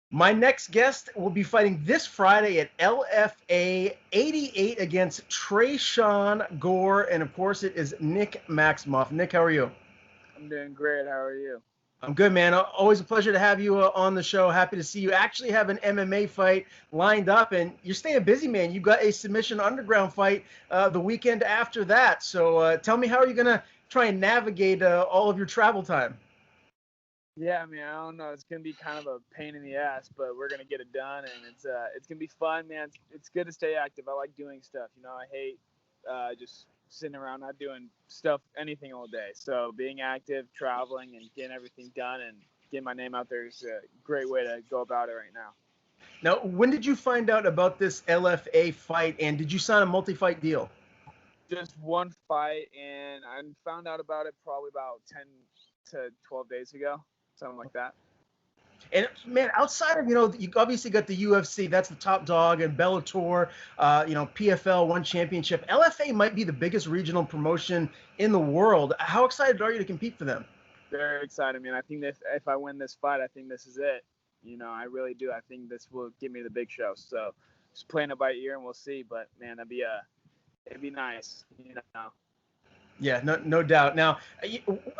My next guest will be fighting this Friday at LFA 88 against Tresean Gore, and of course it is Nick Maximov. Nick, how are you? I'm doing great. How are you? I'm good, man. Always a pleasure to have you on the show. Happy to see you actually have an MMA fight lined up, and you're staying busy, man. You got a submission underground fight the weekend after that. So tell me, how are you gonna try and navigate all of your travel time? Yeah, I mean, I don't know. It's gonna be kind of a pain in the ass, but we're gonna get it done, and it's gonna be fun, man. It's good to stay active. I like doing stuff. I hate just sitting around not doing stuff, anything all day. So being active, traveling, and getting everything done, and getting my name out there is a great way to go about it right now. Now, when did you find out about this LFA fight, and did you sign a multi-fight deal? Just one fight, and I found out about it probably about 10 to 12 days ago, something like that. And man, outside of you obviously got the UFC, that's the top dog, and Bellator, PFL, one championship. LFA might be the biggest regional promotion in the world. How excited are you to compete for them? Very excited, man. I think that if I win this fight, I think this is it. I really do. I think this will give me the big show. So just playing it by ear and we'll see. But man, it'd be nice. Yeah, no doubt. Now,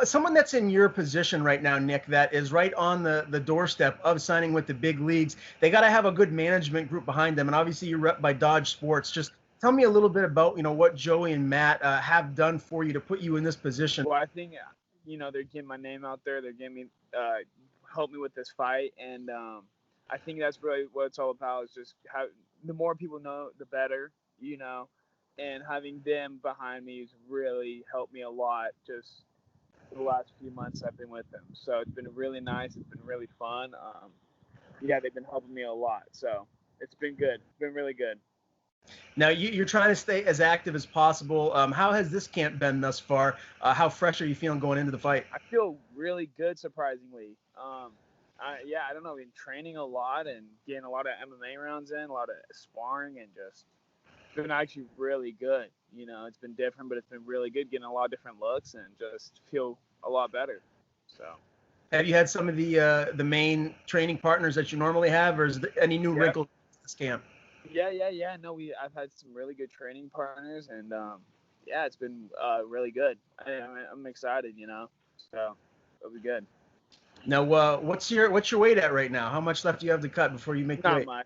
someone that's in your position right now, Nick, that is right on the doorstep of signing with the big leagues, they got to have a good management group behind them. And obviously, you're rep by Dodge Sports. Just tell me a little bit about what Joey and Matt have done for you to put you in this position. Well, I think they're getting my name out there. They're getting me help me with this fight, and I think that's really what it's all about. Is just how the more people know, the better. And having them behind me has really helped me a lot. Just the last few months I've been with them, so it's been really nice. It's been really fun. Yeah, they've been helping me a lot, so it's been good. It's been really good. Now, you're trying to stay as active as possible. How has this camp been thus far? How fresh are you feeling going into the fight? I feel really good, surprisingly. I don't know, been training a lot and getting a lot of MMA rounds in, a lot of sparring, and just been actually really good. It's been different, but it's been really good, getting a lot of different looks and just feel a lot better. So Have you had some of the main training partners that you normally have, or is there any new yeah, wrinkles in this camp? yeah. No, I've had some really good training partners, and yeah, it's been really good. I'm excited, so it'll be good. Now, what's your weight at right now? How much left do you have to cut before you make the Not weight? much.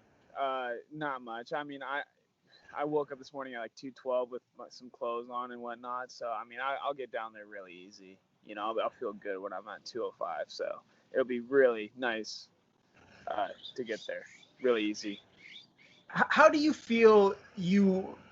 Not much. I mean, I woke up this morning at like 212 with some clothes on and whatnot. So I mean, I'll get down there really easy. I'll feel good when I'm at 205. So it'll be really nice to get there. Really easy. How do you feel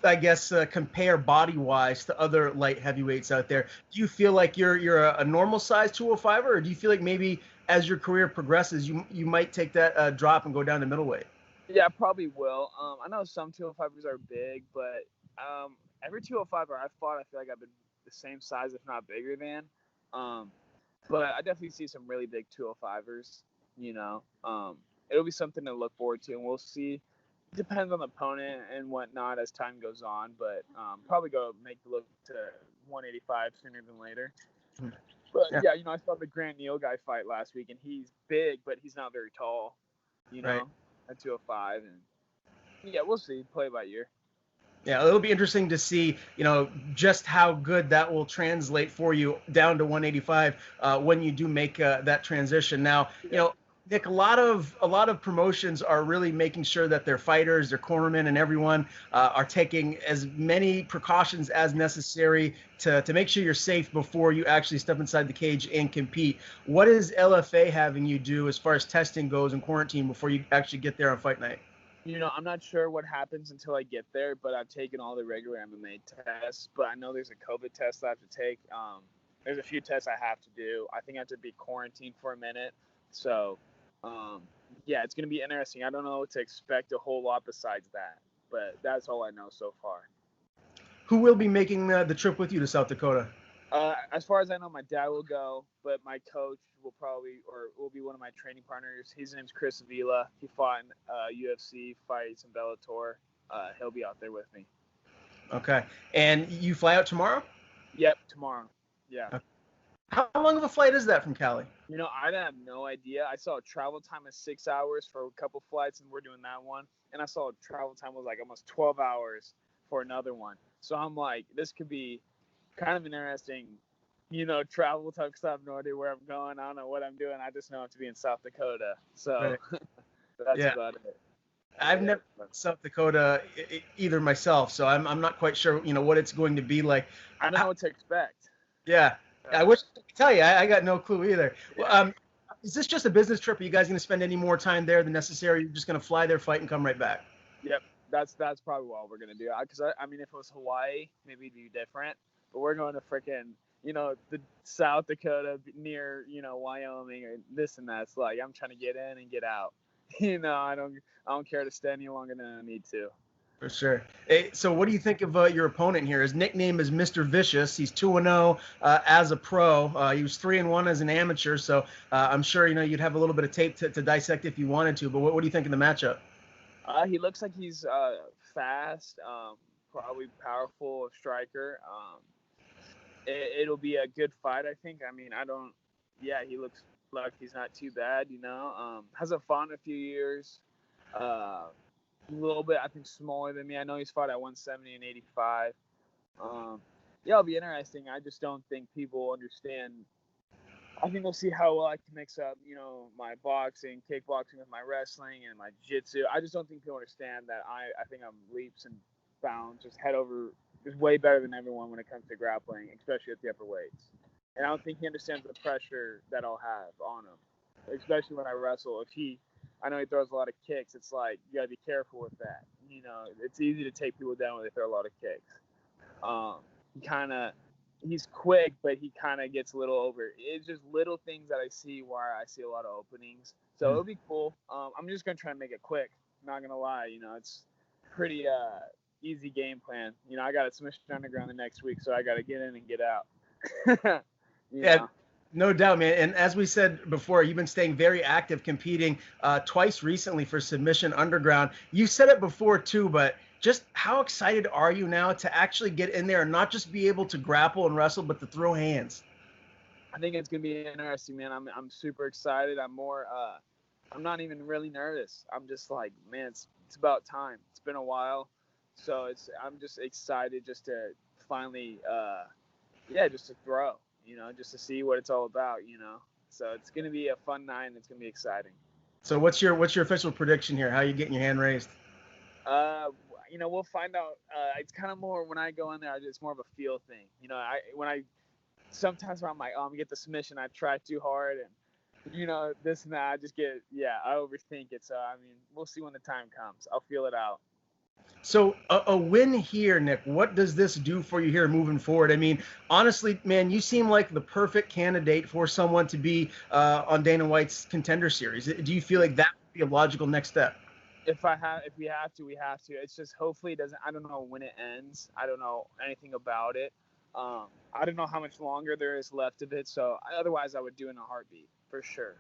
I guess, compare body wise to other light heavyweights out there? Do you feel like you're a normal size 205, or do you feel like maybe as your career progresses, you might take that drop and go down to middleweight? Yeah, I probably will. I know some 205ers are big, but every 205er I fought, I feel like I've been the same size, if not bigger than. Um, but I definitely see some really big 205ers. It'll be something to look forward to, and we'll see. Depends on the opponent and whatnot as time goes on, but probably go make the look to 185 sooner than later. But Yeah, yeah, I saw the Grant Neal guy fight last week, and he's big, but he's not very tall. You right. know, at 205, and yeah, we'll see. Play by ear. Yeah, it'll be interesting to see, just how good that will translate for you down to 185 when you do make that transition. Now, Yeah. Nick, a lot of promotions are really making sure that their fighters, their cornermen, and everyone are taking as many precautions as necessary to make sure you're safe before you actually step inside the cage and compete. What is LFA having you do as far as testing goes and quarantine before you actually get there on fight night? I'm not sure what happens until I get there, but I've taken all the regular MMA tests. But I know there's a COVID test I have to take. There's a few tests I have to do. I think I have to be quarantined for a minute. So, um, yeah, it's gonna be interesting. I don't know what to expect a whole lot besides that, but that's all I know so far. Who will be making the trip with you to South Dakota? As far as I know, my dad will go, but my coach will probably, or will be one of my training partners. His name's Chris Avila. He fought in UFC fights and Bellator. He'll be out there with me. Okay. And you fly out tomorrow? Yep, tomorrow. Yeah. How long of a flight is that from Cali? I have no idea. I saw a travel time of 6 hours for a couple flights, and we're doing that one. And I saw a travel time was like almost 12 hours for another one. So I'm like, this could be kind of an interesting, travel time because I have no idea where I'm going. I don't know what I'm doing. I just know I have to be in South Dakota. So Right. that's Yeah. about it. I've never been to South Dakota either myself, so I'm not quite sure, what it's going to be like. I don't know what to expect. Yeah, I wish I could tell you. I got no clue either. Yeah. Well, is this just a business trip? Are you guys going to spend any more time there than necessary? You're just going to fly there, fight, and come right back? Yep, that's probably what we're gonna do. Because I mean, if it was Hawaii, maybe it'd be different. But we're going to freaking, the South Dakota near, Wyoming or this and that. It's like I'm trying to get in and get out. I don't care to stay any longer than I need to. For sure. Hey, so what do you think of your opponent here? His nickname is Mr. Vicious. He's 2-0 as a pro. He was 3-1 as an amateur. So I'm sure you'd have a little bit of tape to dissect if you wanted to. But what do you think of the matchup? He looks like he's fast, probably powerful striker. It'll be a good fight, I think. I mean, yeah, he looks like he's not too bad, hasn't fought in a few years. A little bit, I think, smaller than me. I know he's fought at 170 and 85. Yeah, it'll be interesting. I just don't think people understand. I think we'll see how well I can mix up, my boxing, kickboxing with my wrestling and my jiu-jitsu. I just don't think people understand that I think I'm leaps and bounds, just head over, just way better than everyone when it comes to grappling, especially at the upper weights. And I don't think he understands the pressure that I'll have on him, especially when I wrestle. I know he throws a lot of kicks. It's like you gotta be careful with that. It's easy to take people down when they throw a lot of kicks. He's quick, but he kind of gets a little over. It's just little things that I see where I see a lot of openings. So it'll be cool. I'm just gonna try and make it quick. Not gonna lie, it's pretty easy game plan. I got a submission underground the next week, so I got to get in and get out. Yeah, no doubt, man. And as we said before, you've been staying very active, competing twice recently for Submission Underground. You said it before too, but just how excited are you now to actually get in there and not just be able to grapple and wrestle, but to throw hands? I think it's gonna be interesting, man. I'm super excited. I'm not even really nervous. I'm just like, man, it's about time. It's been a while, so I'm just excited just to finally, just to throw. Just to see what it's all about, So it's gonna be a fun night and it's gonna be exciting. So what's your official prediction here? How are you getting your hand raised? We'll find out. It's kind of more when I go in there, it's more of a feel thing. Sometimes when I'm like, oh, I'm gonna get the submission, I try too hard and this and that. I overthink it. So I mean, we'll see when the time comes. I'll feel it out. So a win here, Nick, what does this do for you here moving forward? I mean, honestly, man, you seem like the perfect candidate for someone to be on Dana White's Contender Series. Do you feel like that would be a logical next step? If we have to, we have to. It's just hopefully it doesn't. I don't know when it ends. I don't know anything about it. I don't know how much longer there is left of it. So otherwise, I would do it in a heartbeat for sure.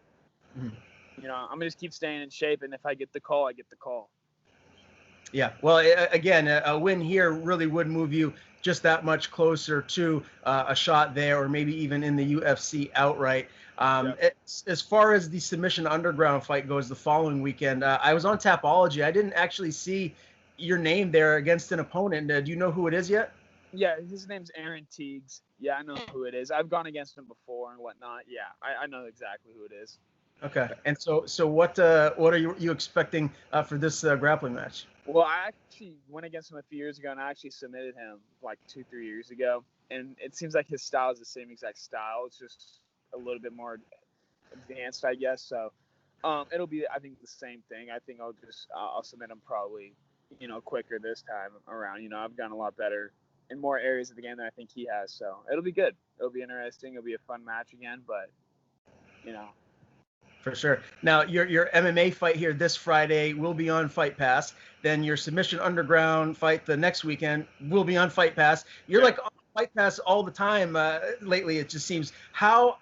I'm gonna just keep staying in shape, and if I get the call, I get the call. Yeah, well, again, a win here really would move you just that much closer to a shot there, or maybe even in the UFC outright. As far as the Submission Underground fight goes the following weekend, I was on Tapology. I didn't actually see your name there against an opponent. Do you know who it is yet? Yeah, his name's Aaron Teagues. Yeah, I know who it is. I've gone against him before and whatnot. Yeah, I know exactly who it is. Okay, and so what are you expecting for this grappling match? Well, I actually went against him a few years ago, and I actually submitted him like 2-3 years ago. And it seems like his style is the same exact style. It's just a little bit more advanced, I guess. So it'll be, I think, the same thing. I think I'll submit him probably, quicker this time around. I've gotten a lot better in more areas of the game than I think he has. So it'll be good. It'll be interesting. It'll be a fun match again, but, For sure. Now, your MMA fight here this Friday will be on Fight Pass. Then your Submission Underground fight the next weekend will be on Fight Pass. You're like on Fight Pass all the time lately, it just seems. How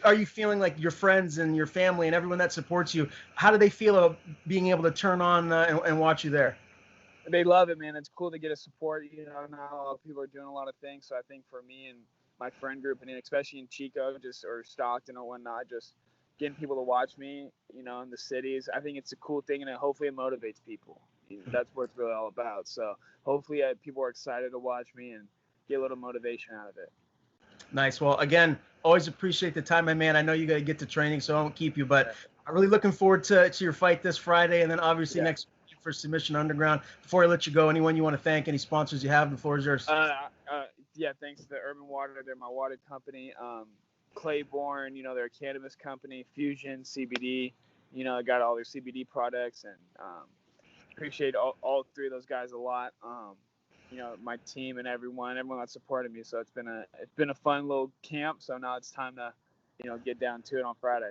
are you feeling like your friends and your family and everyone that supports you, how do they feel about being able to turn on and watch you there? They love it, man. It's cool to get a support. Now a lot of people are doing a lot of things. So I think for me and my friend group, and especially in Chico, or Stockton or whatnot, just getting people to watch me, in the cities. I think it's a cool thing, and hopefully it motivates people. That's what it's really all about. So hopefully people are excited to watch me and get a little motivation out of it. Nice. Well, again, always appreciate the time, my man. I know you got to get to training, so I won't keep you, but I'm really looking forward to your fight this Friday, and then obviously next week for Submission Underground. Before I let you go, anyone you want to thank, any sponsors you have, the floor is yours. Thanks to the Urban Water. They're my water company. Claiborne, they're a cannabis company. Fusion, CBD, I got all their CBD products, and appreciate all three of those guys a lot. My team and everyone that supported me. So it's been a fun little camp. So now it's time to, get down to it on Friday.